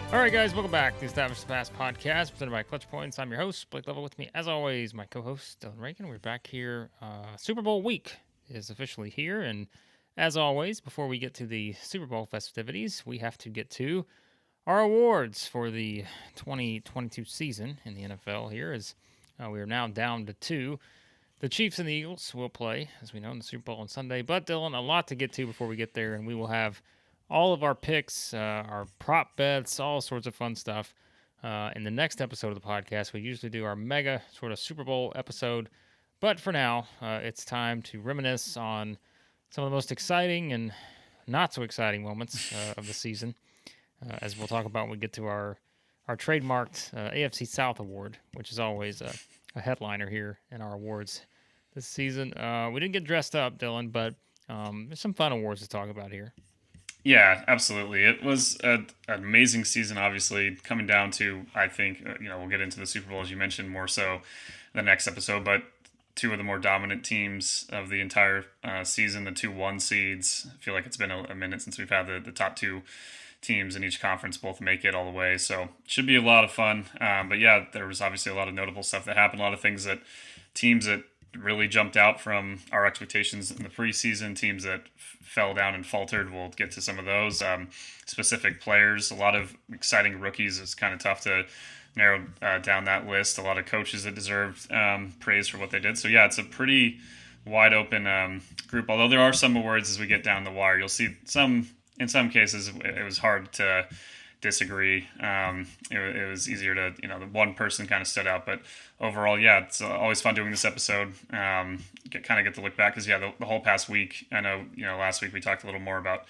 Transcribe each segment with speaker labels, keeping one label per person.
Speaker 1: All right, guys, welcome back to the Establish the Pass podcast presented by ClutchPoints. I'm your host, Blake Lovell. With me, as always, my co-host, Dillon Reagan. We're back here. Super Bowl week is officially here. And as always, before we get to the Super Bowl festivities, we have to get to our awards for the 2022 season in the NFL here, as we are now down to two. The Chiefs and the Eagles will play, as we know, in the Super Bowl on Sunday. But, Dillon, a lot to get to before we get there, and we will have all of our picks, our prop bets, all sorts of fun stuff. In the next episode of the podcast, we usually do our mega sort of Super Bowl episode. But for now, it's time to reminisce on some of the most exciting and not so exciting moments of the season, as we'll talk about when we get to our trademarked AFC South Award, which is always a headliner here in our awards this season. We didn't get dressed up, Dillon, but there's some fun awards to talk about here.
Speaker 2: Yeah, absolutely. It was an amazing season, obviously, coming down to, I think, we'll get into the Super Bowl, as you mentioned, more so the next episode, but two of the more dominant teams of the entire season, the 2-1 seeds. I feel like it's been a minute since we've had the top two teams in each conference both make it all the way, so it should be a lot of fun. But yeah, there was obviously a lot of notable stuff that happened, a lot of things that teams that really jumped out from our expectations in the preseason, teams that fell down and faltered. We'll get to some of those. Specific players, a lot of exciting rookies. It's kind of tough to narrow down that list. A lot of coaches that deserved praise for what they did. So yeah, it's a pretty wide open group, although there are some awards as we get down the wire. You'll see in some cases it was hard to disagree. It was easier to, the one person kind of stood out, but overall, yeah, it's always fun doing this episode. Kind of get to look back because, yeah, the whole past week, I know, last week we talked a little more about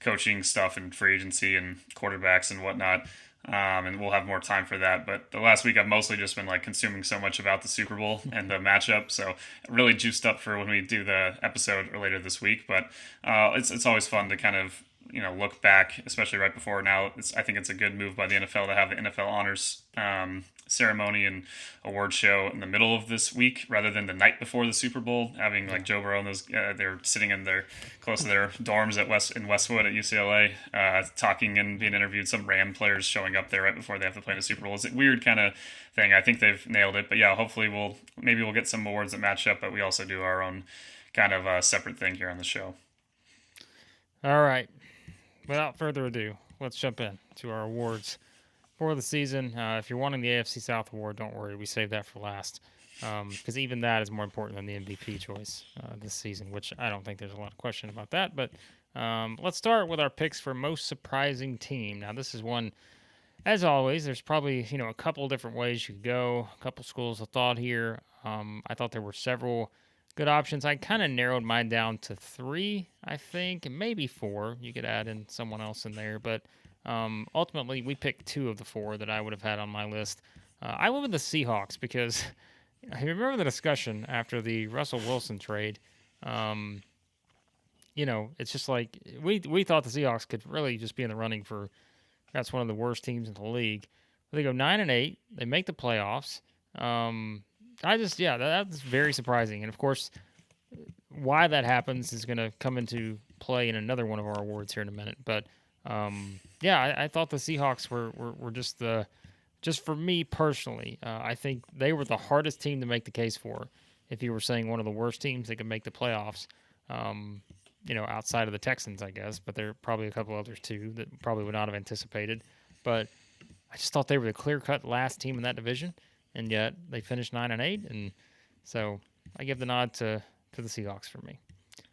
Speaker 2: coaching stuff and free agency and quarterbacks and whatnot. And we'll have more time for that. But the last week I've mostly just been consuming so much about the Super Bowl and the matchup. So really juiced up for when we do the episode later this week. But it's always fun to kind of, look back, especially right before now. I think it's a good move by the NFL to have the NFL honors ceremony and award show in the middle of this week rather than the night before the Super Bowl. Having Joe Burrow and those, they're sitting in close to their dorms in Westwood at UCLA, talking and being interviewed. Some Ram players showing up there right before they have to play in the Super Bowl. It's a weird kind of thing. I think they've nailed it. But yeah, hopefully we'll get some awards that match up. But we also do our own kind of separate thing here on the show.
Speaker 1: All right. Without further ado, let's jump in to our awards for the season. If you're wanting the AFC South Award, don't worry. We saved that for last because even that is more important than the MVP choice this season, which I don't think there's a lot of question about that. But let's start with our picks for most surprising team. Now, this is one, as always, there's probably a couple different ways you could go, a couple schools of thought here. I thought there were several good options. I kind of narrowed mine down to 3, I think, and maybe 4. You could add in someone else in there, but ultimately we picked 2 of the 4 that I would have had on my list. I went with the Seahawks because I remember the discussion after the Russell Wilson trade. It's just like we thought the Seahawks could really just be in the running for that's one of the worst teams in the league. But they go 9-8. They make the playoffs. That's very surprising. And, of course, why that happens is going to come into play in another one of our awards here in a minute. But, I thought the Seahawks were just for me personally, I think they were the hardest team to make the case for. If you were saying one of the worst teams that could make the playoffs, outside of the Texans, I guess. But there are probably a couple others, too, that probably would not have anticipated. But I just thought they were the clear-cut last team in that division. And yet they finished 9-8, and so I give the nod to the Seahawks for me.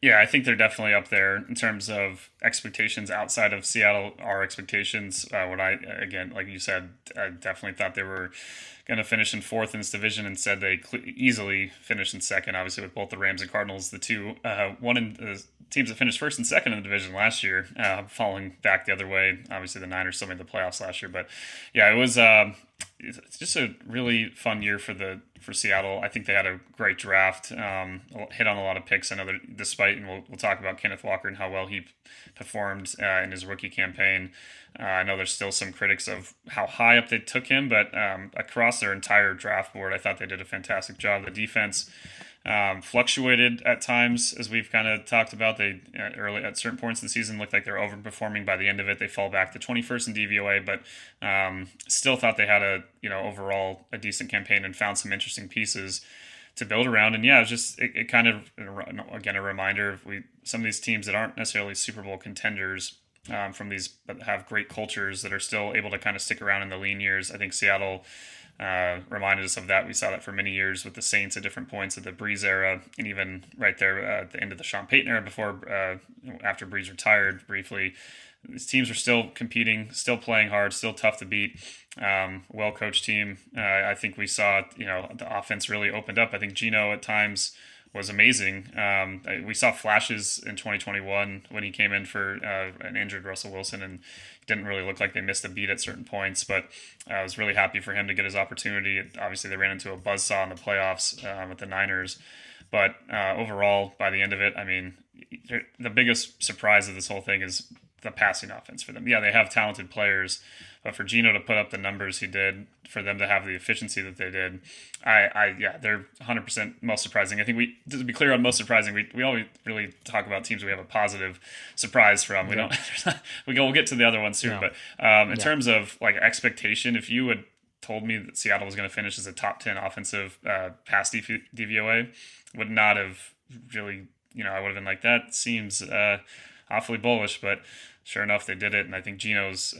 Speaker 2: Yeah, I think they're definitely up there in terms of expectations outside of Seattle. Our expectations, like you said, I definitely thought they were going to finish in 4th in this division. Instead, they easily finished in 2nd, obviously, with both the Rams and Cardinals, the two teams that finished 1st and 2nd in the division last year, falling back the other way. Obviously, the Niners still made the playoffs last year. But, yeah, it was it's just a really fun year for the for Seattle. I think they had a great draft, hit on a lot of picks. Another, despite, and we'll talk about Kenneth Walker and how well he performed in his rookie campaign. I know there's still some critics of how high up they took him, but across their entire draft board, I thought they did a fantastic job. The defense fluctuated at times, as we've kind of talked about. They early at certain points in the season looked like they're overperforming. By the end of it, they fall back to 21st in DVOA, but still thought they had a overall a decent campaign and found some interesting pieces to build around. And yeah, it was just it kind of, again, a reminder of some of these teams that aren't necessarily Super Bowl contenders. From these, but have great cultures that are still able to kind of stick around in the lean years. I think Seattle reminded us of that. We saw that for many years with the Saints at different points of the Breeze era, and even right there at the end of the Sean Payton era, after Breeze retired briefly. These teams are still competing, still playing hard, still tough to beat. Well-coached team. I think we saw the offense really opened up. I think Geno at times was amazing. We saw flashes in 2021 when he came in for an injured Russell Wilson, and didn't really look like they missed a beat at certain points. But I was really happy for him to get his opportunity. Obviously, they ran into a buzzsaw in the playoffs with the Niners. But overall, by the end of it, I mean, the biggest surprise of this whole thing is the passing offense for them. Yeah, they have talented players, but for Geno to put up the numbers he did, for them to have the efficiency that they did, they're 100% most surprising. I think to be clear on most surprising, we always really talk about teams we have a positive surprise from. We don't. We'll get to the other ones soon, but in terms of like expectation, if you had told me that Seattle was going to finish as a top 10 offensive pass DVOA, would not have really. I would have been like, that seems awfully bullish, but sure enough, they did it. And I think Geno's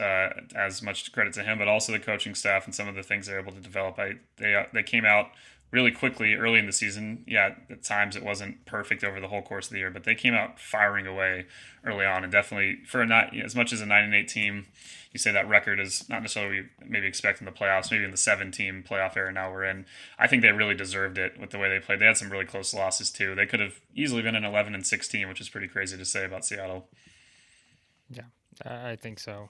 Speaker 2: as much credit to him, but also the coaching staff and some of the things they're able to develop. They came out really quickly early in the season. Yeah, at times it wasn't perfect over the whole course of the year, but they came out firing away early on, and definitely for not as much as a 9-8 team. You say that record is not necessarily maybe expecting the playoffs, maybe in the 7-team playoff era now we're in. I think they really deserved it with the way they played. They had some really close losses too. They could have easily been an 11-16, which is pretty crazy to say about Seattle.
Speaker 1: Yeah, I think so.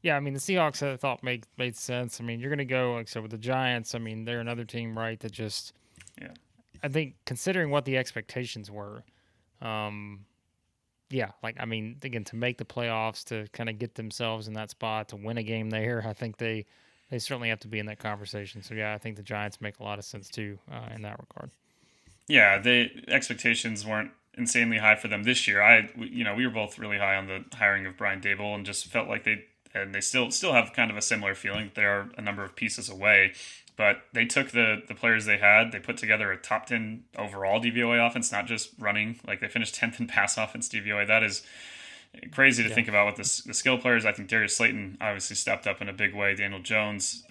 Speaker 1: Yeah, I mean, the Seahawks I thought made sense. I mean, you're going to go, like I said, with the Giants. I mean, they're another team, right, that just, I think, considering what the expectations were, I mean, again, to make the playoffs, to kind of get themselves in that spot, to win a game there, I think they certainly have to be in that conversation. So, yeah, I think the Giants make a lot of sense, too, in that regard.
Speaker 2: Yeah, the expectations weren't insanely high for them this year. We were both really high on the hiring of Brian Daboll, and just felt like they still have kind of a similar feeling. There are a number of pieces away, but they took the players they had. They put together a top 10 overall DVOA offense, not just running. Like, they finished 10th in pass offense DVOA. That is crazy to think about with the skill players. I think Darius Slayton obviously stepped up in a big way. Daniel Jones,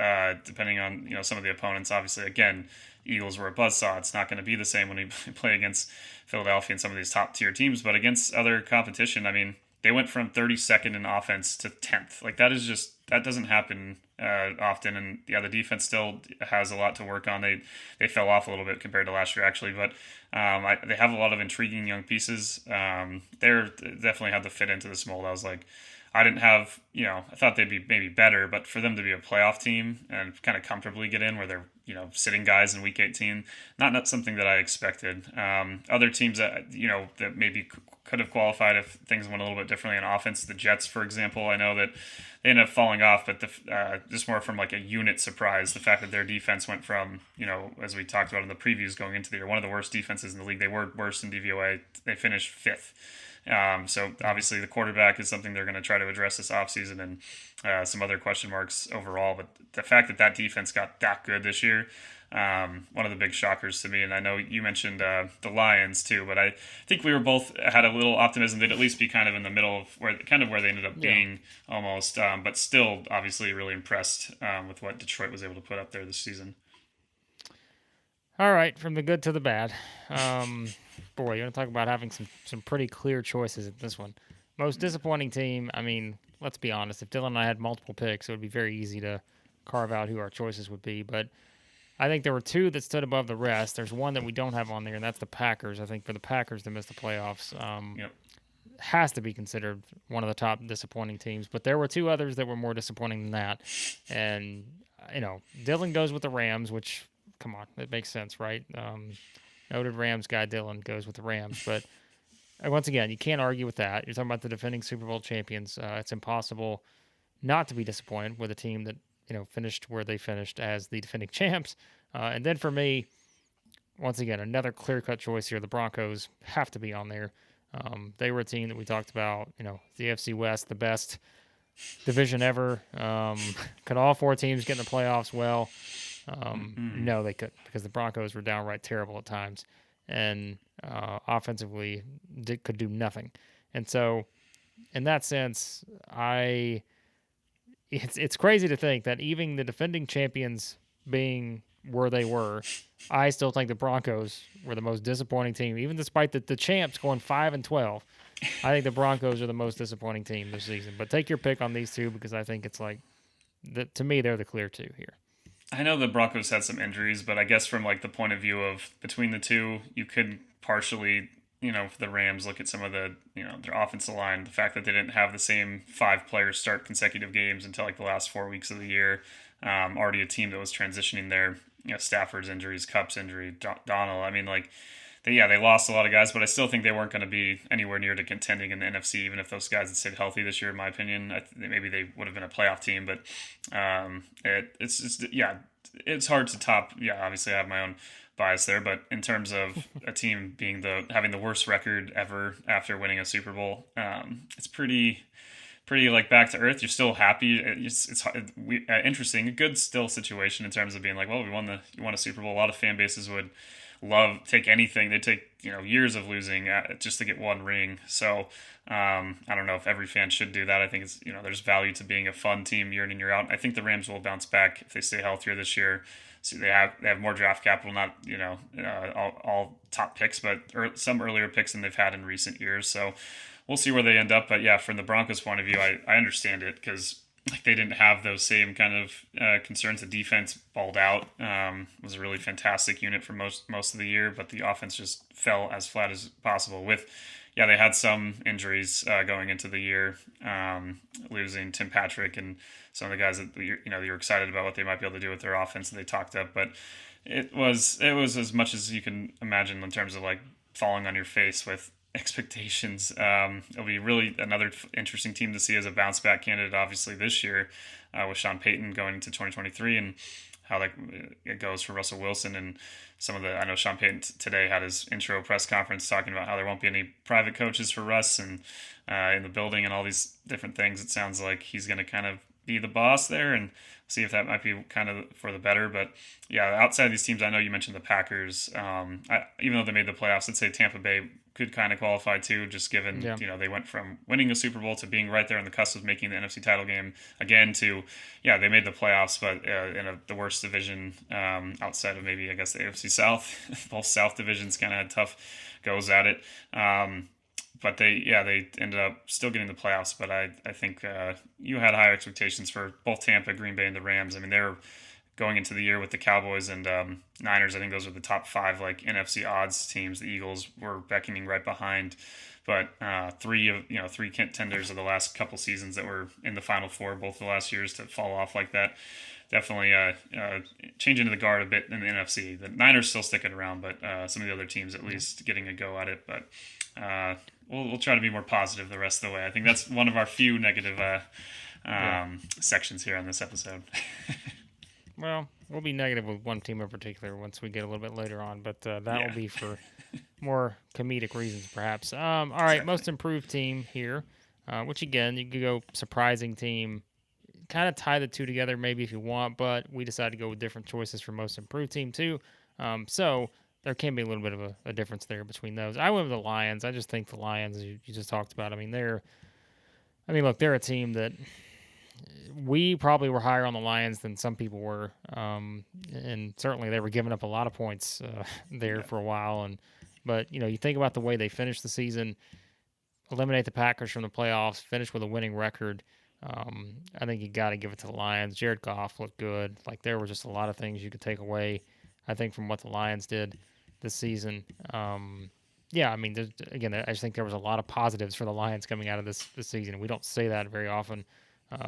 Speaker 2: depending on some of the opponents. Obviously, again, Eagles were a buzzsaw. It's not going to be the same when we play against Philadelphia and some of these top tier teams. But against other competition, I mean, they went from 32nd in offense to 10th. Like, that doesn't happen often. And yeah, the defense still has a lot to work on. They fell off a little bit compared to last year, actually, but they have a lot of intriguing young pieces. They're definitely have to fit into this mold. I was like, I didn't have, I thought they'd be maybe better, but for them to be a playoff team and kind of comfortably get in where they're, sitting guys in week 18, not something that I expected. Other teams that maybe could have qualified if things went a little bit differently in offense. The Jets, for example, I know that they ended up falling off, but just more from like a unit surprise. The fact that their defense went from, as we talked about in the previews going into the year, one of the worst defenses in the league. They were worse in DVOA. They finished 5th. So obviously the quarterback is something they're going to try to address this offseason, and some other question marks overall. But the fact that defense got that good this year, one of the big shockers to me. And I know you mentioned the Lions too, but I think we were both had a little optimism they'd at least be kind of in the middle of where they ended up being almost, but still obviously really impressed with what Detroit was able to put up there this season.
Speaker 1: All right, from the good to the bad. Boy, you want to talk about having some pretty clear choices at this one. Most disappointing team, I mean, let's be honest. If Dylan and I had multiple picks, it would be very easy to carve out who our choices would be. But I think there were two that stood above the rest. There's one that we don't have on there, and that's the Packers. I think for the Packers to miss the playoffs has to be considered one of the top disappointing teams. But there were two others that were more disappointing than that. And Dillon goes with the Rams, which, come on, it makes sense, right? Noted Rams guy Dillon goes with the Rams. But once again, you can't argue with that. You're talking about the defending Super Bowl champions. It's impossible not to be disappointed with a team that, finished where they finished as the defending champs. And then for me, once again, another clear-cut choice here. The Broncos have to be on there. They were a team that we talked about, the AFC West, the best division ever. Could all four teams get in the playoffs? Well, no, they couldn't, because the Broncos were downright terrible at times, and offensively could do nothing. And so, in that sense, it's crazy to think that even the defending champions being where they were, I still think the Broncos were the most disappointing team, even despite the champs going 5-12. I think the Broncos are the most disappointing team this season. But take your pick on these two, because I think it's to me, they're the clear two here.
Speaker 2: I know the Broncos had some injuries, but I guess from like the point of view of between the two, you could partially, for the Rams, look at some of the, their offensive line, the fact that they didn't have the same 5 players start consecutive games until like the last 4 weeks of the year. Already a team that was transitioning there. Stafford's injuries, Kupp's injury, Donald. I mean, they lost a lot of guys, but I still think they weren't going to be anywhere near to contending in the NFC, even if those guys had stayed healthy this year, in my opinion. Maybe they would have been a playoff team, but it's hard to top. Yeah, obviously I have my own bias there, but in terms of a team having the worst record ever after winning a Super Bowl, it's pretty like back to earth. You're still happy. It's interesting, a good still situation in terms of being like, well, you won a Super Bowl. A lot of fan bases would take anything. They take years of losing just to get one ring. So I don't know if every fan should do that. I think it's there's value to being a fun team year in and year out. I think the Rams will bounce back if they stay healthier this year. So they have more draft capital, not all top picks, but some earlier picks than they've had in recent years. So we'll see where they end up. But yeah, from the Broncos' point of view, I understand it, because they didn't have those same kind of concerns. The defense balled out. Was a really fantastic unit for most of the year, but the offense just fell as flat as possible. They had some injuries going into the year, losing Tim Patrick and some of the guys that you're excited about what they might be able to do with their offense that they talked up. But it was as much as you can imagine in terms of like falling on your face with expectations. It'll be really another interesting team to see as a bounce back candidate, obviously this year, with Sean Payton going into 2023, and how it goes for Russell Wilson and I know Sean Payton today had his intro press conference talking about how there won't be any private coaches for Russ and in the building and all these different things. It sounds like he's going to kind of be the boss there, and see if that might be kind of for the better. But yeah, outside of these teams, I know you mentioned the Packers. Even though they made the playoffs, I'd say Tampa Bay could kind of qualify too, just given they went from winning a Super Bowl to being right there on the cusp of making the NFC title game again to they made the playoffs, but in the worst division outside of maybe I guess the AFC South. Both South divisions kind of had tough goes at it. But they ended up still getting the playoffs. But I think you had higher expectations for both Tampa, Green Bay, and the Rams. I mean, they were going into the year with the Cowboys and Niners. I think those were the top 5 like NFC odds teams. The Eagles were beckoning right behind. But 3 contenders of the last couple seasons that were in the Final Four both the last years to fall off like that. Definitely changing to the guard a bit in the NFC. The Niners still sticking around, but some of the other teams at least getting a go at it. But we'll try to be more positive the rest of the way. I think that's one of our few negative sections here on this episode.
Speaker 1: Well, we'll be negative with one team in particular once we get a little bit later on, but that will be for more comedic reasons, perhaps. All right, exactly. Most improved team here, which again, you could go surprising team, kind of tie the two together maybe if you want, but we decided to go with different choices for most improved team too. So there can be a little bit of a difference there between those. I went with the Lions. I just think the Lions, you just talked about, they're a team that we probably were higher on the Lions than some people were, and certainly they were giving up a lot of points there for a while. But you think about the way they finished the season, eliminate the Packers from the playoffs, finish with a winning record. I think you got to give it to the Lions. Jared Goff looked good. Like there were just a lot of things you could take away, I think, from what the Lions did this season. I just think there was a lot of positives for the Lions coming out of this season. We don't say that very often.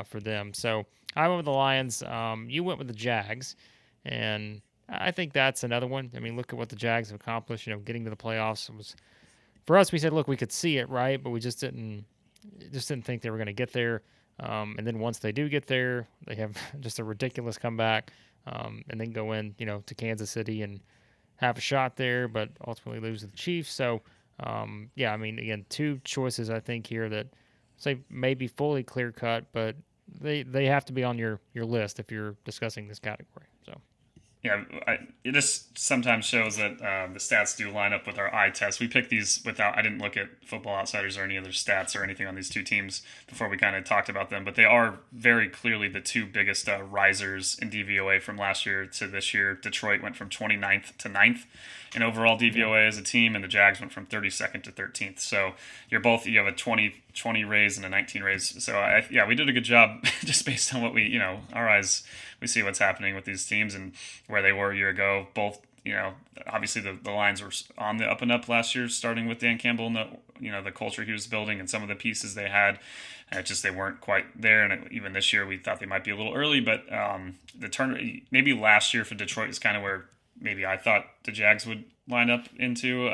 Speaker 1: for them. So I went with the Lions. You went with the Jags, and I think that's another one. I mean, look at what the Jags have accomplished. Getting to the playoffs was for us. We said, look, we could see it, right, but we just didn't think they were going to get there. And then once they do get there, they have just a ridiculous comeback, and then go in, to Kansas City and have a shot there, but ultimately lose to the Chiefs. So, yeah, I mean, again, two choices I think here that say maybe fully clear cut, but they have to be on your list if you're discussing this category. So.
Speaker 2: Yeah, it just sometimes shows that the stats do line up with our eye test. We picked these without, I didn't look at Football Outsiders or any other stats or anything on these two teams before we kind of talked about them, but they are very clearly the two biggest risers in DVOA from last year to this year. Detroit went from 29th to 9th in overall DVOA as a team, and the Jags went from 32nd to 13th. So you have a 20 raise and a 19 raise. So we did a good job just based on what our eyes, we see what's happening with these teams and where they were a year ago. Both, obviously the Lions were on the up and up last year, starting with Dan Campbell and the culture he was building and some of the pieces they had. Just they weren't quite there, and even this year we thought they might be a little early. But the turn maybe last year for Detroit is kind of where maybe I thought the Jags would line up into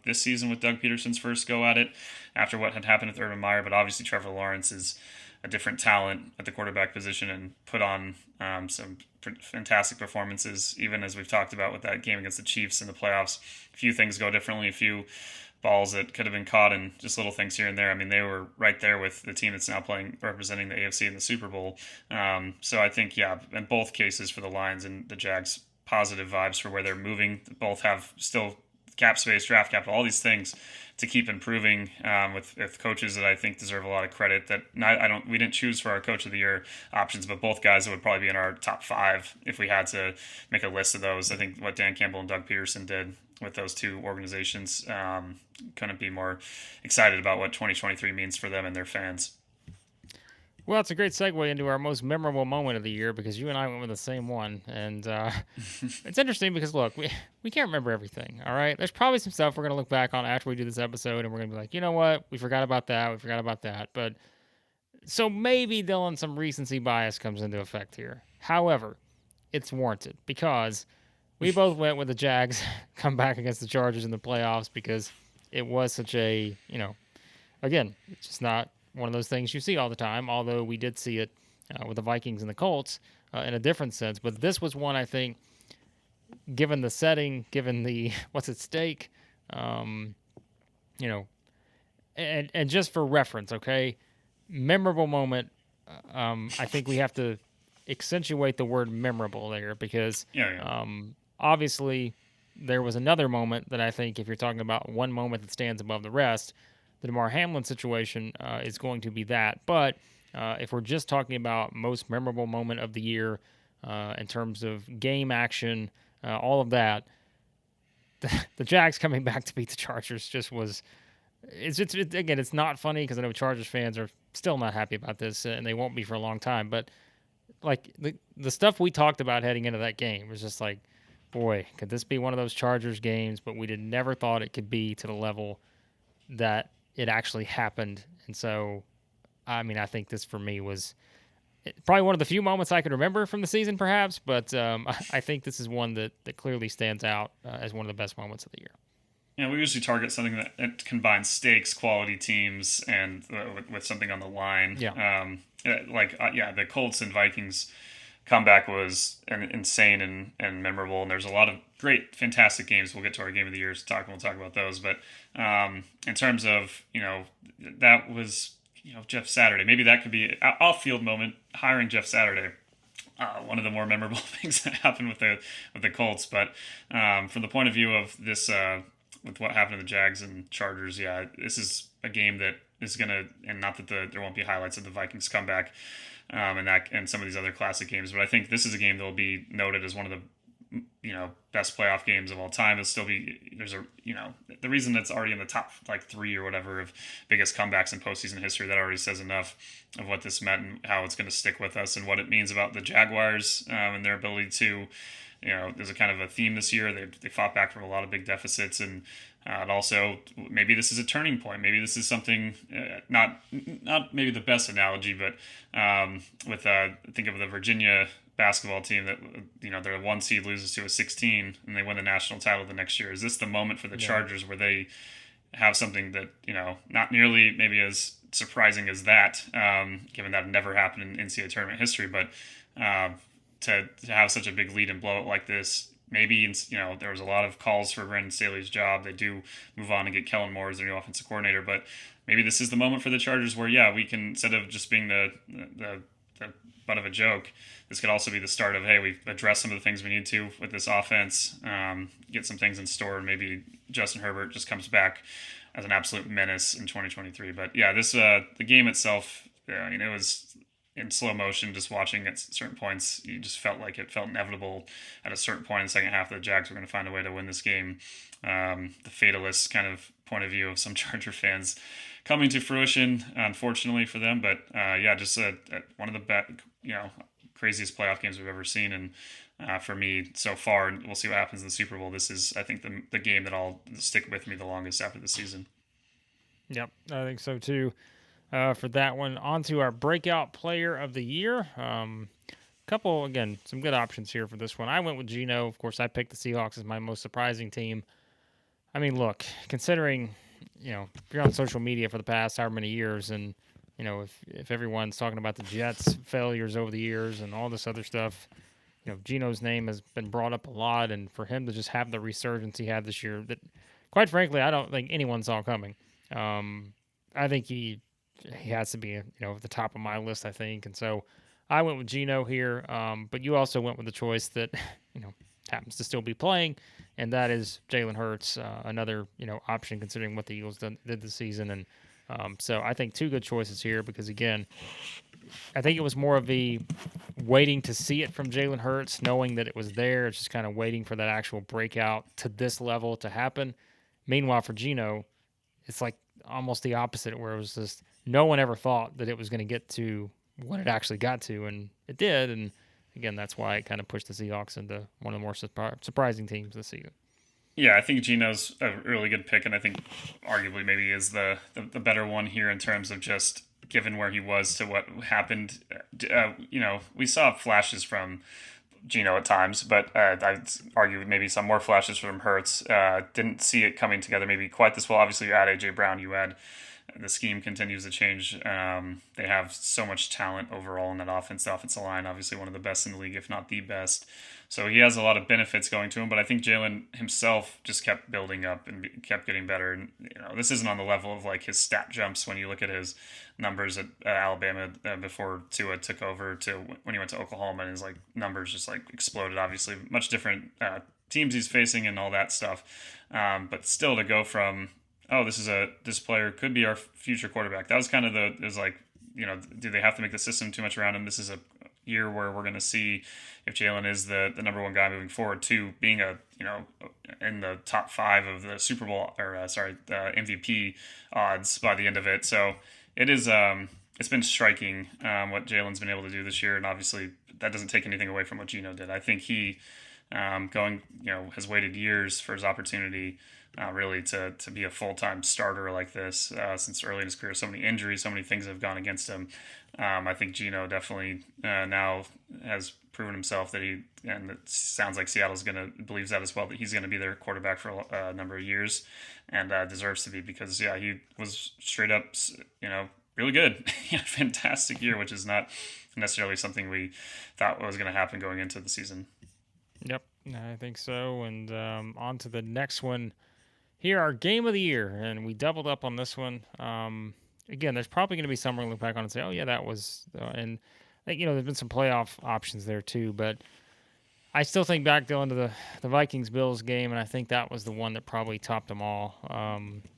Speaker 2: this season with Doug Peterson's first go at it after what had happened with Urban Meyer. But obviously Trevor Lawrence is a different talent at the quarterback position and put on some fantastic performances, even as we've talked about with that game against the Chiefs in the playoffs. A few things go differently, a few balls that could have been caught, and just little things here and there. I mean, they were right there with the team that's now representing the AFC in the Super Bowl. So I think, in both cases for the Lions and the Jags, positive vibes for where they're moving. Both have still cap space, draft capital, all these things to keep improving with coaches that I think deserve a lot of credit. We didn't choose for our Coach of the Year options, but both guys that would probably be in our top 5 if we had to make a list of those. I think what Dan Campbell and Doug Peterson did with those two organizations, couldn't be more excited about what 2023 means for them and their fans.
Speaker 1: Well, it's a great segue into our most memorable moment of the year because you and I went with the same one. And it's interesting because, look, we can't remember everything, all right? There's probably some stuff we're going to look back on after we do this episode, and we're going to be like, you know what? We forgot about that. But so maybe, Dylan, some recency bias comes into effect here. However, it's warranted because we both went with the Jags come back against the Chargers in the playoffs because it was such a, again, it's just not one of those things you see all the time, although we did see it with the Vikings and the Colts in a different sense. But this was one, I think, given the setting, given the what's at stake, and just for reference, okay, memorable moment, I think we have to accentuate the word memorable there because obviously there was another moment that I think if you're talking about one moment that stands above the rest, the Damar Hamlin situation is going to be that. But if we're just talking about most memorable moment of the year in terms of game action, all of that, the Jags coming back to beat the Chargers just was. Again, it's not funny because I know Chargers fans are still not happy about this, and they won't be for a long time. But like the stuff we talked about heading into that game was just like, boy, could this be one of those Chargers games? But we never thought it could be to the level that it actually happened. And so, I mean, I think this for me was probably one of the few moments I could remember from the season, perhaps. But I think this is one that clearly stands out as one of the best moments of the year.
Speaker 2: Yeah, we usually target something that combines stakes, quality teams, and with something on the line.
Speaker 1: Yeah.
Speaker 2: The Colts and Vikings comeback was insane and memorable, and there's a lot of great, fantastic games. We'll get to our game of the year we'll talk about those. But in terms of, that was, Jeff Saturday. Maybe that could be an off-field moment, hiring Jeff Saturday. One of the more memorable things that happened with the Colts. But from the point of view of this, with what happened to the Jags and Chargers, this is a game that is going to, and not that there won't be highlights of the Vikings comeback and some of these other classic games, but I think this is a game that will be noted as one of the best playoff games of all time. It'll still be, the reason it's already in the top 3 or whatever of biggest comebacks in postseason history, that already says enough of what this meant and how it's going to stick with us and what it means about the Jaguars and their ability to there's a kind of a theme this year. They fought back from a lot of big deficits, and also maybe this is a turning point. Maybe this is something not maybe the best analogy, but with think of the Virginia basketball team that their 1 seed loses to a 16 and they win the national title the next year. Is this the moment for the Chargers where they have something that not nearly maybe as surprising as that, given that it never happened in NCAA tournament history, but to have such a big lead and blow it like this? Maybe there was a lot of calls for Brandon Staley's job. They do move on and get Kellen Moore as their new offensive coordinator, but maybe this is the moment for the Chargers where we can, instead of just being the butt of a joke, this could also be the start of, hey, we've addressed some of the things we need to with this offense, get some things in store, and maybe Justin Herbert just comes back as an absolute menace in 2023. But this the game itself, it was in slow motion, just watching at certain points. You just felt like it felt inevitable at a certain point in the second half that the Jags were going to find a way to win this game. The fatalist kind of point of view of some Charger fans coming to fruition, unfortunately for them. But just one of the craziest playoff games we've ever seen, and for me so far, and we'll see what happens in the Super Bowl. This is, I think, the game that I'll stick with me the longest after the season.
Speaker 1: Yep, I think so too. For that one, on to our breakout player of the year. Couple, again, some good options here for this one. I went with Geno. Of course, I picked the Seahawks as my most surprising team. I mean, look, considering, if you're on social media for the past however many years, and, if everyone's talking about the Jets' failures over the years and all this other stuff, Geno's name has been brought up a lot, and for him to just have the resurgence he had this year that, quite frankly, I don't think anyone saw coming. I think he has to be, at the top of my list, I think. And so I went with Geno here. But you also went with the choice that, happens to still be playing, and that is Jalen Hurts, another, option considering what the Eagles did this season. And so I think two good choices here because, again, I think it was more of the waiting to see it from Jalen Hurts, knowing that it was there. It's just kind of waiting for that actual breakout to this level to happen. Meanwhile, for Geno, it's like almost the opposite, where it was just no one ever thought that it was going to get to what it actually got to, and it did. And again, that's why it kind of pushed the Seahawks into one of the more surprising teams this season.
Speaker 2: Yeah, I think Geno's a really good pick, and I think arguably maybe is the better one here in terms of just given where he was to what happened. We saw flashes from Geno at times, but I'd argue maybe some more flashes from Hurts. Didn't see it coming together maybe quite this well. Obviously, you add A.J. Brown, you add the scheme continues to change. They have so much talent overall in that offense. The offensive line, obviously one of the best in the league, if not the best. So he has a lot of benefits going to him, but I think Jalen himself just kept building up and kept getting better. And this isn't on the level of like his stat jumps when you look at his numbers at Alabama before Tua took over to when he went to Oklahoma, and his like numbers just like exploded. Obviously, much different teams he's facing and all that stuff. But still, to go from this player could be our future quarterback. That was kind of do they have to make the system too much around him? This is a year where we're going to see if Jalen is the number one guy moving forward to being in the top 5 of the Super Bowl the MVP odds by the end of it. So it is it's been striking what Jalen's been able to do this year, and obviously that doesn't take anything away from what Geno did. I think he has waited years for his opportunity. Really to be a full-time starter like this since early in his career. So many injuries, so many things have gone against him. I think Geno definitely now has proven himself that and it sounds like Seattle's believes that as well, that he's going to be their quarterback for a number of years, and deserves to be because, he was straight up, really good. He had a fantastic year, which is not necessarily something we thought was going to happen going into the season.
Speaker 1: Yep, I think so. And on to the next one. Here, our game of the year, and we doubled up on this one. Again, there's probably going to be some we're going to look back on and say, oh, yeah, that was, and there's been some playoff options there too, but I still think back, Dylan, to the Vikings-Bills game, and I think that was the one that probably topped them all.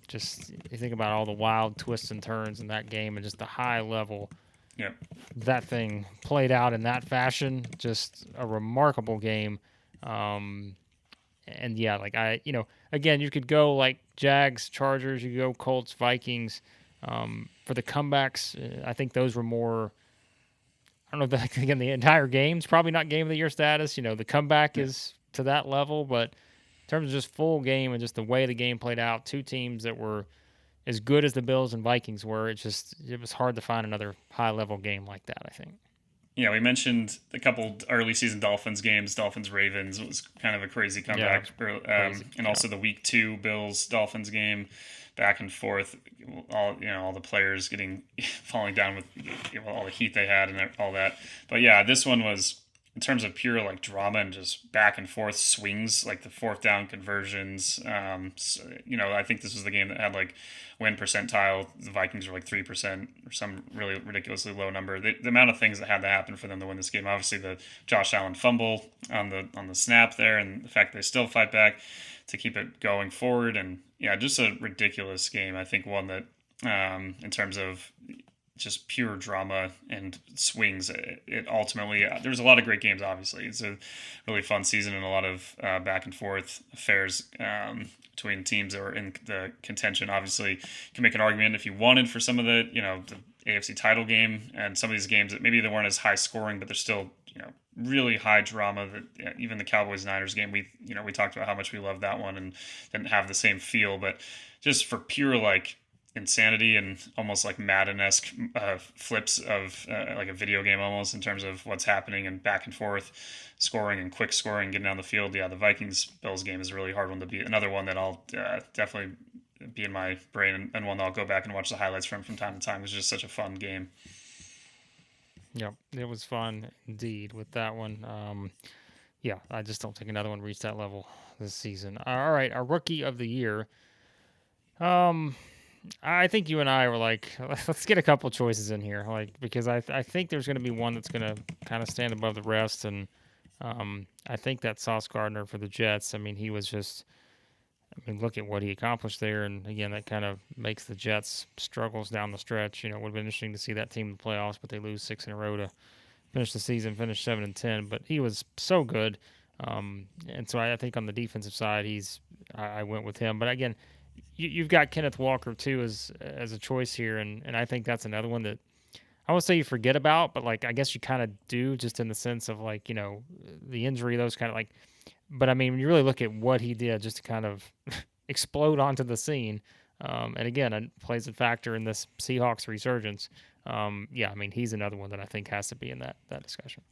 Speaker 1: Just you think about all the wild twists and turns in that game and just the high level.
Speaker 2: Yep.
Speaker 1: That thing played out in that fashion, just a remarkable game. And yeah, again, you could go like Jags, Chargers, you could go Colts, Vikings. For the comebacks, I think those were more, I don't know if that, again, the entire game's probably not game of the year status. The comeback
Speaker 2: Yeah.
Speaker 1: is to that level, but in terms of just full game and just the way the game played out, two teams that were as good as the Bills and Vikings were, it was hard to find another high level game like that, I think.
Speaker 2: Yeah, we mentioned a couple early season Dolphins games. Dolphins Ravens was kind of a crazy
Speaker 1: Yeah,
Speaker 2: comeback,
Speaker 1: crazy.
Speaker 2: and
Speaker 1: Yeah.
Speaker 2: also the week 2 Bills Dolphins game, back and forth. All the players getting falling down with all the heat they had and all that. But yeah, this one was, in terms of pure like drama and just back and forth swings, like the fourth down conversions. I think this was the game that had like win percentile. The Vikings were like 3% or some really ridiculously low number. The amount of things that had to happen for them to win this game. Obviously, the Josh Allen fumble on the snap there, and the fact they still fight back to keep it going forward. And yeah, just a ridiculous game. I think one that, in terms of just pure drama and swings. It ultimately, there's a lot of great games. Obviously, it's a really fun season and a lot of back and forth affairs between teams that are in the contention. Obviously, you can make an argument if you wanted for some of the AFC title game and some of these games that maybe they weren't as high scoring, but they're still really high drama. That even the Cowboys Niners game, we talked about how much we loved that one and didn't have the same feel, but just for pure like insanity and almost like Madden-esque flips of like a video game almost, in terms of what's happening and back and forth scoring and quick scoring getting down the field. Yeah, the Vikings-Bills game is a really hard one to beat. Another one that I'll definitely be in my brain, and one that I'll go back and watch the highlights from time to time. It was just such a fun game.
Speaker 1: Yep, it was fun indeed with that one. Yeah, I just don't think another one reached that level this season. All right, our rookie of the year. Um, I think you and I were like, let's get a couple choices in here, like because I think there's going to be one that's going to kind of stand above the rest, and I think that Sauce Gardner for the Jets. I mean, he was just. I mean, look at what he accomplished there, and again, that kind of makes the Jets' struggles down the stretch. It would have been interesting to see that team in the playoffs, but they lose 6 in a row to finish the season, finish 7-10. But he was so good, and so I think on the defensive side, I went with him. But again, you've got Kenneth Walker too as a choice here, and I think that's another one that I won't say you forget about, but like I guess you kind of do, just in the sense of like the injury, those kind of like. But I mean, when you really look at what he did, just to kind of explode onto the scene, and again, it plays a factor in this Seahawks resurgence. Yeah, I mean, he's another one that I think has to be in that discussion.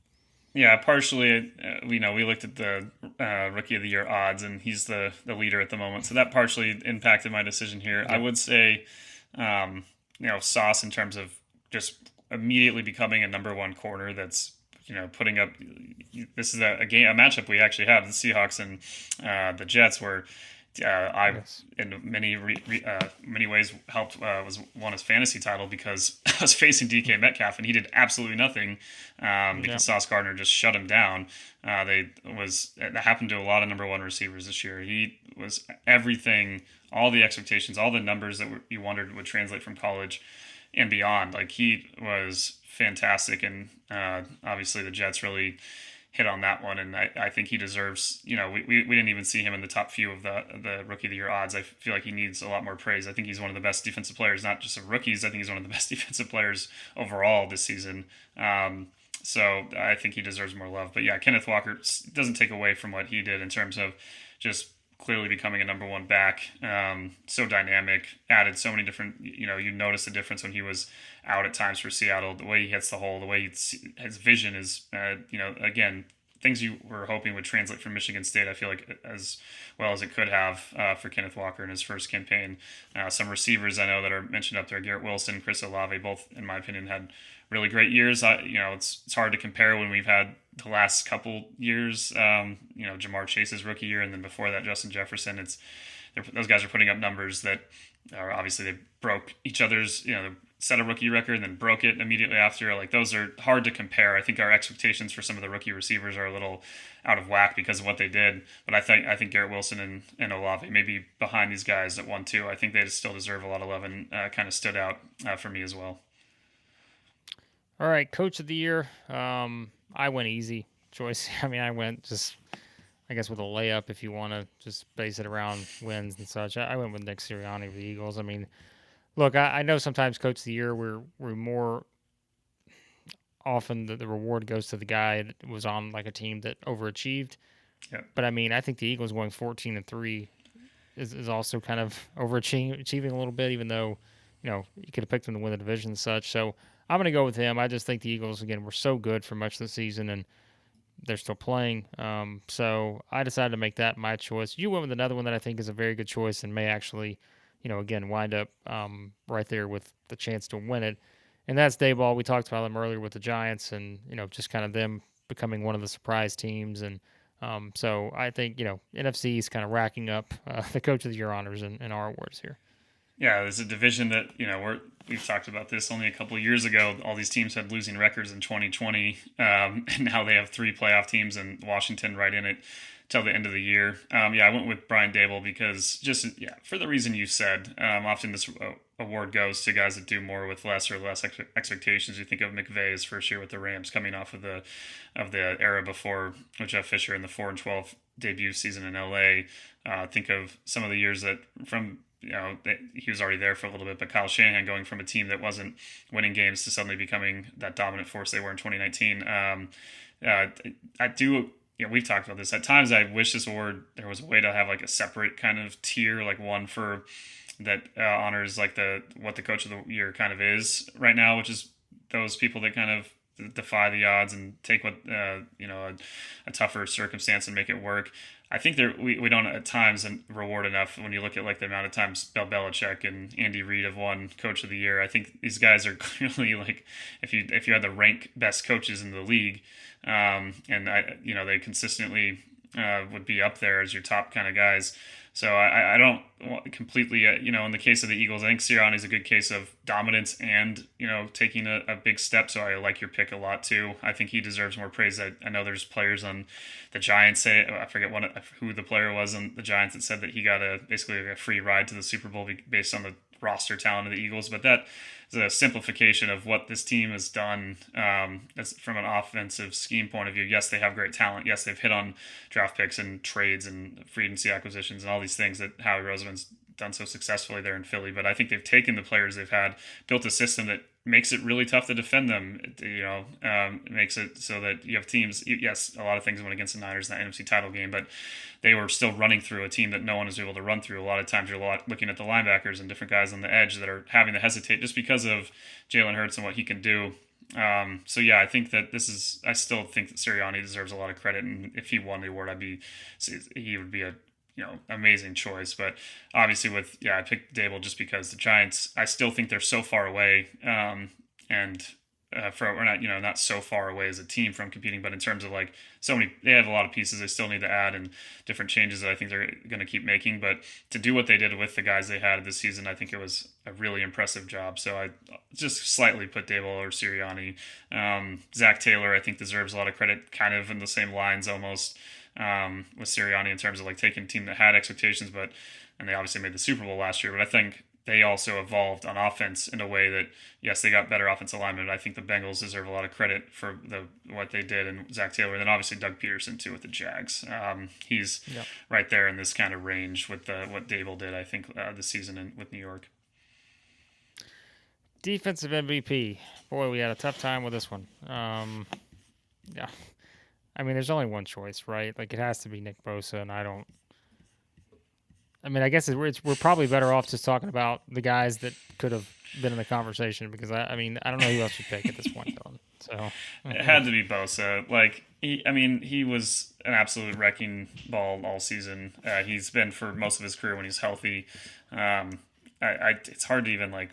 Speaker 2: Yeah, partially, we looked at the rookie of the year odds, and he's the leader at the moment. So that partially impacted my decision here.
Speaker 1: Yep.
Speaker 2: I would say, Sauce, in terms of just immediately becoming a number one corner that's putting up. This is a matchup we actually have, the Seahawks and the Jets, where I,
Speaker 1: Yes.
Speaker 2: in many ways, helped was won his fantasy title because I was facing DK Metcalf and he did absolutely nothing because
Speaker 1: Yep.
Speaker 2: Sauce Gardner just shut him down. That happened to a lot of number one receivers this year. He was everything, all the expectations, all the numbers that you wondered would translate from college and beyond. Like, he was fantastic, and obviously the Jets really hit on that one, and I think he deserves. We didn't even see him in the top few of the rookie of the year odds. I feel like he needs a lot more praise. I think he's one of the best defensive players, not just of rookies. I think he's one of the best defensive players overall this season. So I think he deserves more love. But yeah, Kenneth Walker doesn't take away from what he did in terms of just clearly becoming a number one back. So dynamic, added so many different. You notice the difference when he was out at times for Seattle. The way he hits the hole, the way his vision is. Again, things you were hoping would translate from Michigan State. I feel like as well as it could have for Kenneth Walker in his first campaign. Some receivers I know that are mentioned up there: Garrett Wilson, Chris Olave, both in my opinion had really great years. It's hard to compare when we've had the last couple years. Jamar Chase's rookie year, and then before that, Justin Jefferson. Those guys are putting up numbers that are obviously they broke each other's. Set a rookie record and then broke it immediately after. Like, those are hard to compare. I think our expectations for some of the rookie receivers are a little out of whack because of what they did. But I think Garrett Wilson and Olave may be behind these guys at 1-2. I think they still deserve a lot of love, and kind of stood out for me as well.
Speaker 1: All right, coach of the year. I went easy choice. I mean, I went just, I guess, with a layup if you want to just base it around wins and such. I went with Nick Sirianni of the Eagles. I mean, look, I know sometimes coach of the year we're more often the reward goes to the guy that was on like a team that overachieved.
Speaker 2: Yeah.
Speaker 1: But I mean, I think the Eagles going 14-3 is also kind of overachieving a little bit, even though, you could have picked them to win the division and such. So I'm going to go with him. I just think the Eagles, again, were so good for much of the season, and they're still playing. So I decided to make that my choice. You went with another one that I think is a very good choice and may actually, again, wind up right there with the chance to win it. And that's Dayball. We talked about them earlier with the Giants and, just kind of them becoming one of the surprise teams. And so I think, NFC is kind of racking up the Coach of the Year honors and our awards here.
Speaker 2: Yeah, there's a division that we've talked about this only a couple of years ago. All these teams had losing records in 2020, and now they have 3 playoff teams and Washington right in it till the end of the year. I went with Brian Dable because for the reason you said. Often this award goes to guys that do more with less or less expectations. You think of McVay's first year with the Rams, coming off of the era before with Jeff Fisher in the 4-12 debut season in LA. Think of some of the years that from. He was already there for a little bit, but Kyle Shanahan going from a team that wasn't winning games to suddenly becoming that dominant force they were in 2019. I do, we've talked about this. At times, I wish this award, there was a way to have like a separate kind of tier, like one for that honors like what the Coach of the Year kind of is right now, which is those people that kind of defy the odds and take what a tougher circumstance and make it work. I think we don't at times reward enough when you look at like the amount of times Bill Belichick and Andy Reid have won Coach of the Year. I think these guys are clearly like if you had to rank best coaches in the league, and they consistently would be up there as your top kind of guys. So I don't completely, in the case of the Eagles, I think Sirianni's a good case of dominance and, taking a big step. So I like your pick a lot too. I think he deserves more praise. I know there's players on the Giants I forget who the player was on the Giants that said that he got basically a free ride to the Super Bowl based on the roster talent of the Eagles. But that is a simplification of what this team has done from an offensive scheme point of view. Yes, they have great talent. Yes, they've hit on draft picks and trades and free agency acquisitions and all these things that Howie Roseman's done so successfully there in Philly. But I think they've taken the players they've had, built a system that makes it really tough to defend them. It makes it so that you have teams. Yes, a lot of things went against the Niners in that NFC title game, but they were still running through a team that no one was able to run through. A lot of times you're looking at the linebackers and different guys on the edge that are having to hesitate just because of Jalen Hurts and what he can do. I think that I still think that Sirianni deserves a lot of credit, and if he won the award, he would be a amazing choice. But obviously I picked Dable just because the Giants, I still think they're so far away, we're not so far away as a team from competing, but in terms of like they have a lot of pieces they still need to add and different changes that I think they're going to keep making. But to do what they did with the guys they had this season, I think it was a really impressive job. So I just slightly put Dable or Sirianni. Zach Taylor, I think, deserves a lot of credit, kind of in the same lines almost with Sirianni in terms of like taking a team that had expectations, and they obviously made the Super Bowl last year. But I think they also evolved on offense in a way that, yes, they got better offensive alignment. I think the Bengals deserve a lot of credit for what they did, and Zach Taylor, and then obviously Doug Peterson too with the Jags. He's right there in this kind of range with what Dable did, I think, this season with New York.
Speaker 1: Defensive MVP. Boy, we had a tough time with this one. Yeah. I mean, there's only one choice, right? Like, it has to be Nick Bosa, and I guess we're probably better off just talking about the guys that could have been in the conversation because, I don't know who else you pick at this point, Dylan. So
Speaker 2: it had to be Bosa. Like, he was an absolute wrecking ball all season. He's been for most of his career when he's healthy. It's hard to even, like,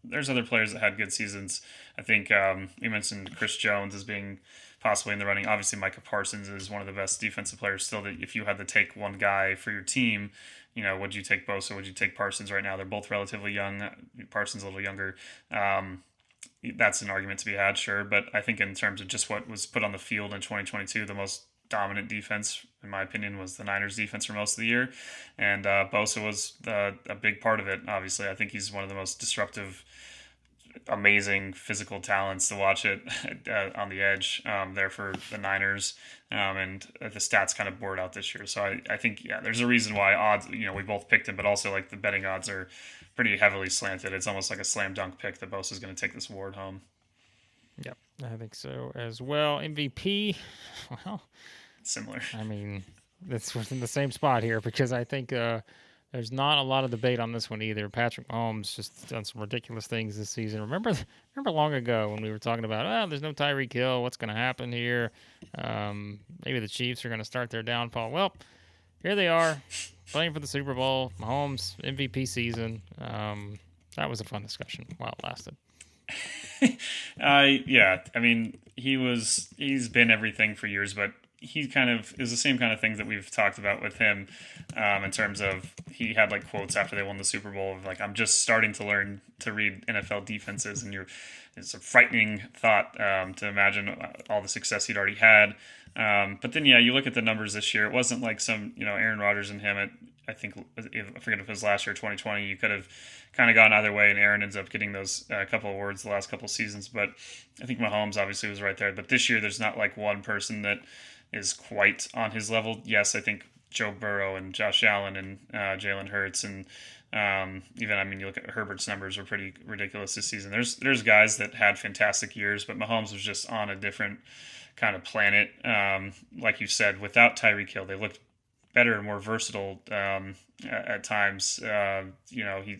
Speaker 2: there's other players that had good seasons. I think you mentioned Chris Jones as being possibly in the running. Obviously, Micah Parsons is one of the best defensive players still. That if you had to take one guy for your team, would you take Bosa? Would you take Parsons right now? They're both relatively young. Parsons a little younger. That's an argument to be had, sure. But I think in terms of just what was put on the field in 2022, the most dominant defense, in my opinion, was the Niners defense for most of the year. And Bosa was a big part of it, obviously. I think he's one of the most disruptive, amazing physical talents to watch it on the edge there for the Niners, and the stats kind of bore it out this year. So I think there's a reason why odds, we both picked him, but also like the betting odds are pretty heavily slanted. It's almost like a slam dunk pick that Bosa is going to take this award home.
Speaker 1: Yep, I think so as well. MVP, well,
Speaker 2: Similar.
Speaker 1: I mean, it's in the same spot here because I think there's not a lot of debate on this one either. Patrick Mahomes just done some ridiculous things this season. Remember long ago when we were talking about, there's no Tyreek Hill. What's going to happen here? Maybe the Chiefs are going to start their downfall. Well, here they are playing for the Super Bowl. Mahomes MVP season. That was a fun discussion while it lasted.
Speaker 2: Yeah, I mean, he's been everything for years, but he kind of is the same kind of things that we've talked about with him, in terms of he had like quotes after they won the Super Bowl of like, I'm just starting to learn to read NFL defenses, and it's a frightening thought, to imagine all the success he'd already had. But then, yeah, you look at the numbers this year. It wasn't like some, Aaron Rodgers and him at, I think, I forget if it was last year or 2020. You could have kind of gone either way, and Aaron ends up getting those couple awards the last couple seasons. But I think Mahomes obviously was right there. But this year, there's not like one person that is quite on his level. Yes, I think Joe Burrow and Josh Allen and Jalen Hurts and even, I mean, you look at Herbert's numbers were pretty ridiculous this season. There's guys that had fantastic years, but Mahomes was just on a different kind of planet. Like you said, without Tyreek Hill, they looked better and more versatile at times. He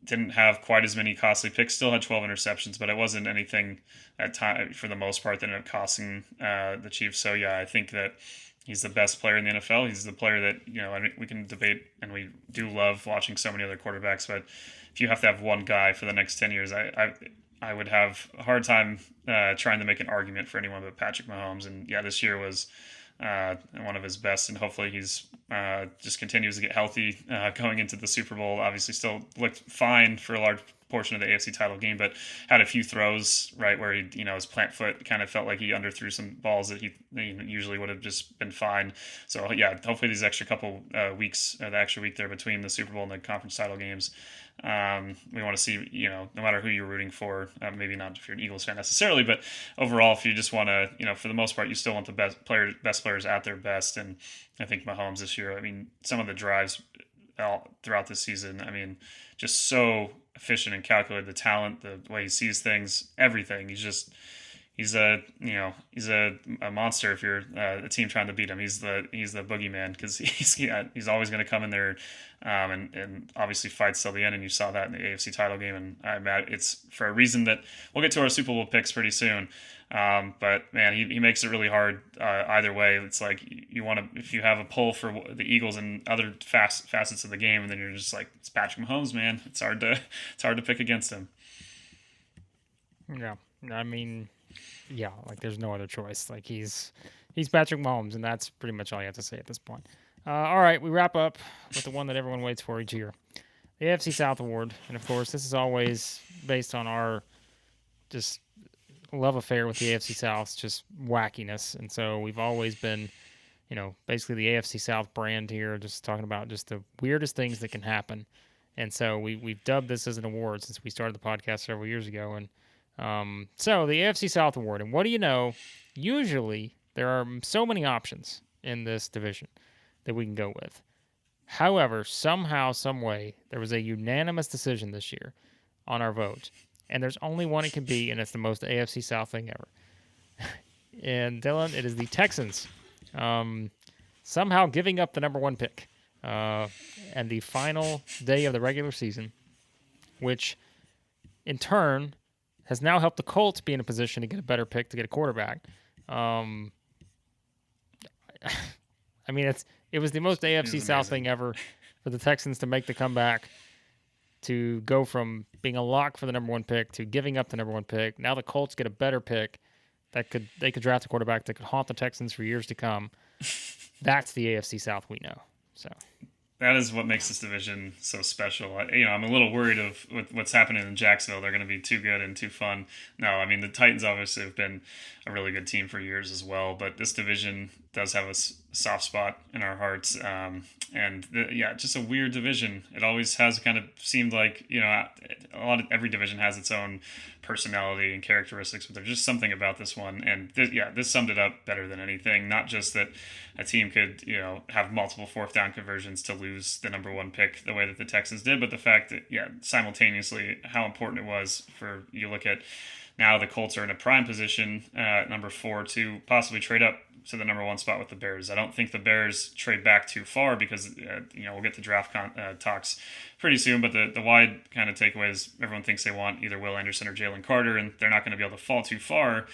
Speaker 2: didn't have quite as many costly picks. Still had 12 interceptions, but it wasn't anything at time for the most part that ended up costing the Chiefs. So yeah, I think that he's the best player in the NFL. He's the player that I mean, we can debate, and we do love watching so many other quarterbacks. But if you have to have one guy for the next 10 years, I would have a hard time trying to make an argument for anyone but Patrick Mahomes. And yeah, this year was one of his best, and hopefully he's just continues to get healthy going into the Super Bowl. Obviously, still looked fine for a large portion of the AFC title game, but had a few throws right where he, his plant foot kind of felt like he underthrew some balls that he usually would have just been fine. So yeah, hopefully these extra couple weeks, the extra week there between the Super Bowl and the conference title games, we want to see, no matter who you're rooting for, maybe not if you're an Eagles fan necessarily, but overall, if you just want to, for the most part, you still want the best players at their best. And I think Mahomes this year, I mean, some of the drives throughout the season, I mean, just so efficient and calculated, the talent, the way he sees things, everything. He's a monster if you're a team trying to beat him. He's the boogeyman because he's always going to come in there and obviously fights till the end. And you saw that in the AFC title game. And I imagine it's for a reason that we'll get to our Super Bowl picks pretty soon. But man, he makes it really hard either way. It's like you want to, if you have a pull for the Eagles and other facets of the game, and then you're just like, it's Patrick Mahomes, man. It's hard to pick against him.
Speaker 1: Yeah, I mean, yeah, like there's no other choice. Like he's Patrick Mahomes, and that's pretty much all you have to say at this point. All right, we wrap up with the one that everyone waits for each year, the AFC South Award, and of course, this is always based on our just love affair with the AFC South's just wackiness, and so we've always been, basically the AFC South brand here, just talking about just the weirdest things that can happen, and so we've dubbed this as an award since we started the podcast several years ago, and so the AFC South Award, and what do you know? Usually there are so many options in this division that we can go with. However, somehow, some way, there was a unanimous decision this year on our vote, and there's only one it can be, and it's the most AFC South thing ever. And Dylan, it is the Texans, somehow giving up the number one pick, and the final day of the regular season, which in turn has now helped the Colts be in a position to get a better pick to get a quarterback. I mean, it was the most AFC South thing ever for the Texans to make the comeback, to go from being a lock for the number one pick to giving up the number one pick. Now the Colts get a better pick they could draft a quarterback that could haunt the Texans for years to come. That's the AFC South we know. So
Speaker 2: that is what makes this division so special. I'm a little worried with what's happening in Jacksonville. They're going to be too good and too fun. No, I mean, the Titans obviously have been a really good team for years as well, but this division does have a soft spot in our hearts. Just a weird division. It always has kind of seemed like, every division has its own personality and characteristics, but there's just something about this one. And this summed it up better than anything. Not just that a team could, have multiple fourth down conversions to lose the number one pick the way that the Texans did, but the fact that, simultaneously how important it was for, you look at now the Colts are in a prime position at number 4 to possibly trade up to the number 1 spot with the Bears. I don't think the Bears trade back too far because we'll get to draft talks pretty soon. But the wide kind of takeaway is everyone thinks they want either Will Anderson or Jalen Carter, and they're not going to be able to fall too far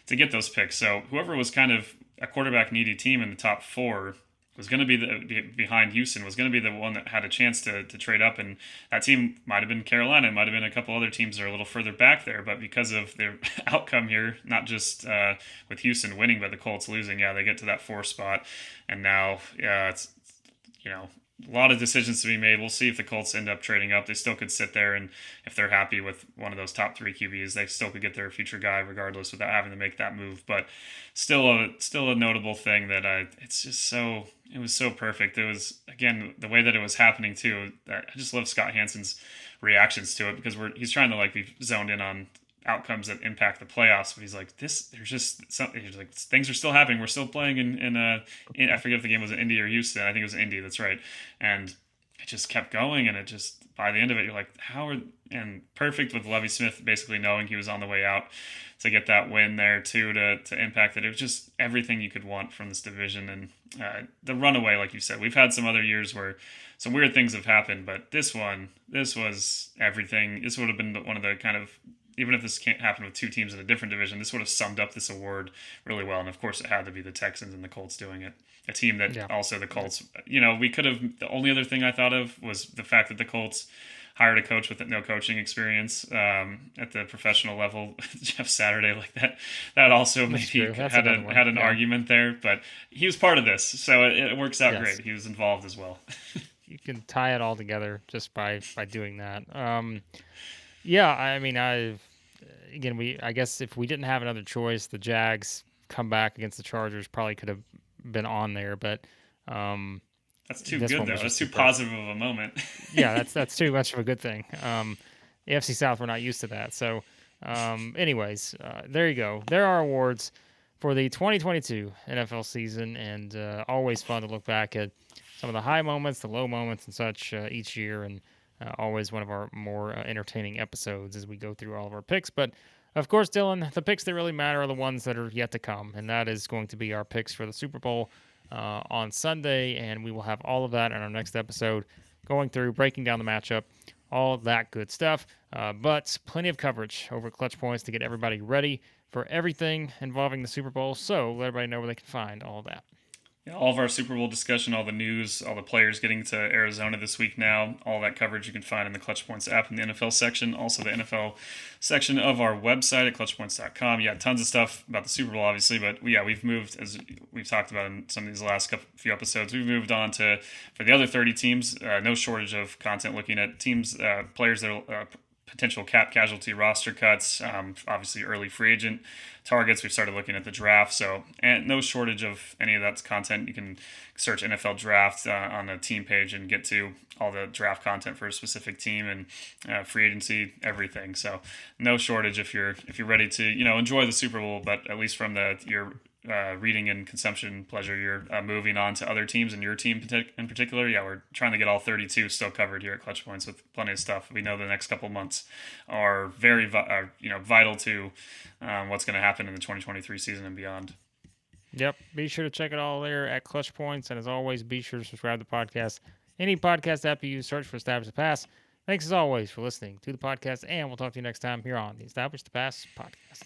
Speaker 2: to get those picks. So whoever was kind of a quarterback needy team in the top 4 was going to be behind Houston, was going to be the one that had a chance to trade up, and that team might have been Carolina, it might have been a couple other teams that are a little further back there, but because of their outcome here, not just with Houston winning, but the Colts losing, they get to that 4 spot, and now it's a lot of decisions to be made. We'll see if the Colts end up trading up. They still could sit there, and if they're happy with one of those top 3 QBs, they still could get their future guy regardless without having to make that move. But still a notable thing that it was so perfect. It was, again, the way that it was happening too. I just love Scott Hansen's reactions to it because he's trying to be zoned in on outcomes that impact the playoffs, but he's like, there's just something. He's like, things are still happening. We're still playing in I forget if the game was in Indy or Houston. I think it was Indy. That's right. And it just kept going, and it just, by the end of it, you're like, and perfect with Lovie Smith basically knowing he was on the way out to get that win there too, to impact it. It was just everything you could want from this division, and the runaway, like you said. We've had some other years where some weird things have happened, but this was everything. This would have been one of the kind of, even if this can't happen with 2 teams in a different division, this would have summed up this award really well. And of course, it had to be the Texans and the Colts doing it. A team that also the Colts, we could have, the only other thing I thought of was the fact that the Colts hired a coach with no coaching experience at the professional level, Jeff Saturday, like that. That also maybe had an argument there, but he was part of this, so it works out great. He was involved as well.
Speaker 1: You can tie it all together just by doing that. I mean, I guess if we didn't have another choice, the Jags come back against the Chargers probably could have been on there, but
Speaker 2: that's too good though. That's too positive of a moment.
Speaker 1: That's too much of a good thing. AFC South, we're not used to that. So, anyways, there you go. There are awards for the 2022 NFL season, and always fun to look back at some of the high moments, the low moments, and such each year, and always one of our more entertaining episodes as we go through all of our picks. But, of course, Dylan, the picks that really matter are the ones that are yet to come, and that is going to be our picks for the Super Bowl on Sunday, and we will have all of that in our next episode, going through, breaking down the matchup, all that good stuff. But plenty of coverage over at ClutchPoints to get everybody ready for everything involving the Super Bowl, so let everybody know where they can find all that.
Speaker 2: All of our Super Bowl discussion, all the news, all the players getting to Arizona this week now, all that coverage you can find in the ClutchPoints app in the NFL section, also the NFL section of our website at clutchpoints.com. Tons of stuff about the Super Bowl, obviously, but we've moved, as we've talked about in some of these last few episodes, we've moved on to, for the other 30 teams, no shortage of content looking at teams, players that are potential cap casualty roster cuts, obviously early free agent targets. We've started looking at the draft, so and no shortage of any of that content. You can search NFL draft on the team page and get to all the draft content for a specific team and free agency, everything. So no shortage if you're ready to enjoy the Super Bowl, but at least from your reading and consumption pleasure, you're moving on to other teams, and your team in particular. We're trying to get all 32 still covered here at ClutchPoints with plenty of stuff. We know the next couple months are very vital to what's going to happen in the 2023 season and beyond.
Speaker 1: Yep. Be sure to check it all there at ClutchPoints, and as always, be sure to subscribe to the podcast. Any podcast app you use, search for Establish the Pass. Thanks as always for listening to the podcast, and we'll talk to you next time here on the Establish the Pass podcast.